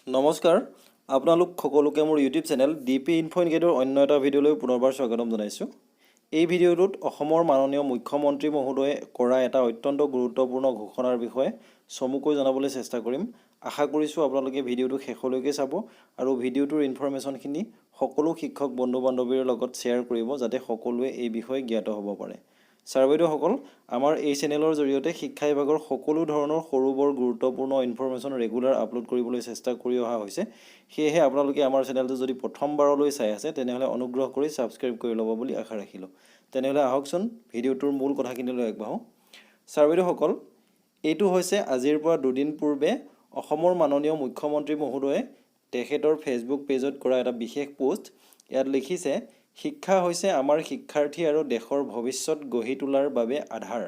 নমস্কাৰ আপোনালোক সকলোকে মোৰ ইউটিউব চেনেল dpinfoguide অন্য এটা ভিডিঅ'লৈ পুনৰবাৰ স্বাগতম জনাইছোঁ। এই ভিডিঅ'টোত অসমৰ মাননীয় মুখ্যমন্ত্ৰী মহোদয়ে কৰা এটা অত্যন্ত গুৰুত্বপূৰ্ণ ঘোষণাৰ বিষয়ে চমুকৈ জনাবলৈ চেষ্টা কৰিম। আশা কৰিছোঁ আপোনালোকে ভিডিঅ'টো শেষলৈকে চাব আৰু ভিডিঅ'টোৰ ইনফৰমেশ্যনখিনি সকলো শিক্ষক বন্ধু বান্ধৱীৰ লগত শ্বেয়াৰ কৰিব যাতে সকলোৱে এই বিষয়ে জ্ঞাত হ'ব পাৰে। ছাৰ বাইদেউসকল, আমাৰ এই চেনেলৰ জৰিয়তে শিক্ষা বিভাগৰ সকলো ধৰণৰ সৰু বৰ গুৰুত্বপূৰ্ণ ইনফৰমেশ্যন ৰেগুলাৰ আপলোড কৰিবলৈ চেষ্টা কৰি অহা হৈছে। সেয়েহে আপোনালোকে আমাৰ চেনেলটো যদি প্ৰথমবাৰলৈ চাই আছে তেনেহ'লে অনুগ্ৰহ কৰি ছাবস্ক্ৰাইব কৰি ল'ব বুলি আশা ৰাখিলোঁ। তেনেহ'লে আহকচোন ভিডিঅ'টোৰ মূল কথাখিনিলৈ আগবাঢ়োঁ। ছাৰ বাইদেউসকল, এইটো হৈছে আজিৰ পৰা দুদিন পূৰ্বে অসমৰ মাননীয় মুখ্যমন্ত্ৰী মহোদয়ে তেখেতৰ ফেচবুক পেজত কৰা এটা বিশেষ পোষ্ট। ইয়াত লিখিছে, শিক্ষা হৈছে আমাৰ শিক্ষাৰ্থী আৰু দেশৰ ভৱিষ্যত গঢ়ি তোলাৰ বাবে আধাৰ।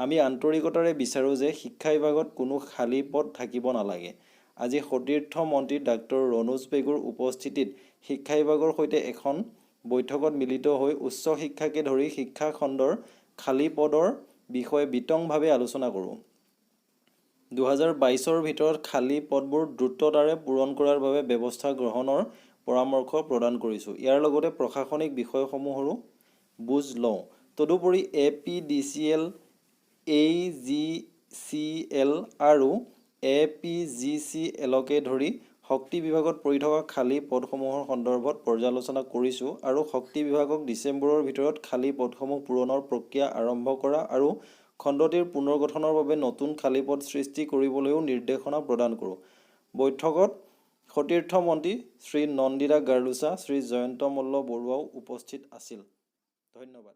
আমি আন্তৰিকতাৰে বিচাৰোঁ যে শিক্ষা বিভাগত কোনো খালী পদ থাকিব নালাগে। আজি সতীৰ্থ মন্ত্ৰী ডাক্তৰ ৰণোজ পেগুৰ উপস্থিতিত শিক্ষা বিভাগৰ সৈতে এখন বৈঠকত মিলিত হৈ উচ্চ শিক্ষাকে ধৰি শিক্ষা খণ্ডৰ খালী পদৰ বিষয়ে বিতংভাৱে আলোচনা কৰোঁ। 2022ৰ ভিতৰত খালী পদবোৰ দ্ৰুততাৰে পূৰণ কৰাৰ বাবে ব্যৱস্থা গ্ৰহণৰ পৰামৰ্শ প্ৰদান কৰিছোঁ। ইয়াৰ লগতে প্ৰশাসনিক বিষয়সমূহৰো বুজ লওঁ। তদুপৰি APDCL, AGCL আৰু APGCLকে ধৰি শক্তি বিভাগত পৰি থকা খালী পদসমূহৰ সন্দৰ্ভত পৰ্যালোচনা কৰিছোঁ আৰু শক্তি বিভাগক ডিচেম্বৰৰ ভিতৰত খালী পদসমূহ পূৰণৰ প্ৰক্ৰিয়া আৰম্ভ কৰা আৰু খণ্ডটিৰ পুনৰ্গঠনৰ বাবে নতুন খালী পদ সৃষ্টি কৰিবলৈও নিৰ্দেশনা প্ৰদান কৰোঁ। বৈঠকত সতীৰ্থ মন্ত্ৰী শ্ৰী নন্দিতা গাৰ্লুচা, শ্ৰী জয়ন্ত মল্ল বৰুৱাও উপস্থিত আছিল। ধন্যবাদ।